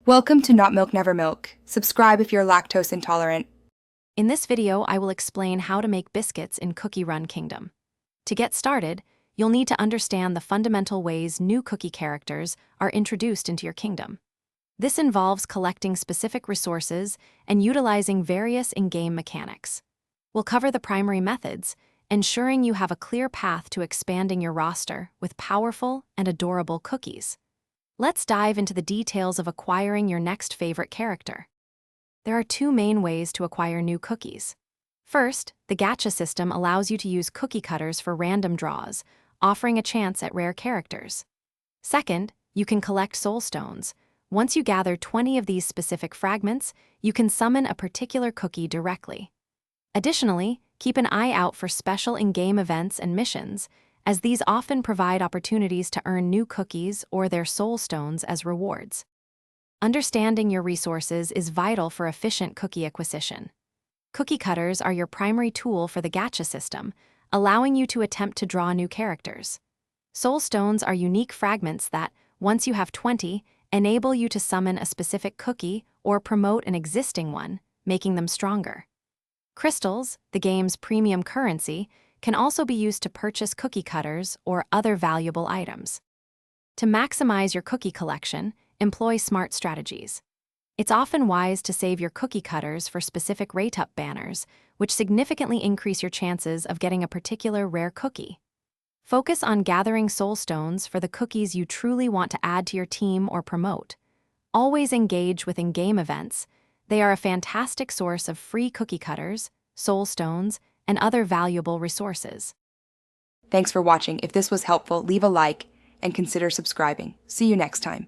Welcome to Not Milk Never Milk. Subscribe if you're lactose intolerant. In this video, I will explain how to make biscuits in Cookie Run Kingdom. To get started, you'll need to understand the fundamental ways new cookie characters are introduced into your kingdom. This involves collecting specific resources and utilizing various in-game mechanics. We'll cover the primary methods, ensuring you have a clear path to expanding your roster with powerful and adorable cookies. Let's dive into the details of acquiring your next favorite character. There are two main ways to acquire new cookies. First, the gacha system allows you to use cookie cutters for random draws, offering a chance at rare characters. Second, you can collect soul stones. Once you gather 20 of these specific fragments, you can summon a particular cookie directly. Additionally, keep an eye out for special in-game events and missions, as these often provide opportunities to earn new cookies or their soul stones as rewards. Understanding your resources is vital for efficient cookie acquisition. Cookie cutters are your primary tool for the gacha system, allowing you to attempt to draw new characters. Soul stones are unique fragments that, once you have 20, enable you to summon a specific cookie or promote an existing one, making them stronger. Crystals, the game's premium currency, can also be used to purchase cookie cutters or other valuable items. To maximize your cookie collection, employ smart strategies. It's often wise to save your cookie cutters for specific rate-up banners, which significantly increase your chances of getting a particular rare cookie. Focus on gathering soul stones for the cookies you truly want to add to your team or promote. Always engage with in-game events. They are a fantastic source of free cookie cutters, soul stones, and other valuable resources. Thanks for watching. If this was helpful, leave a like and consider subscribing. See you next time.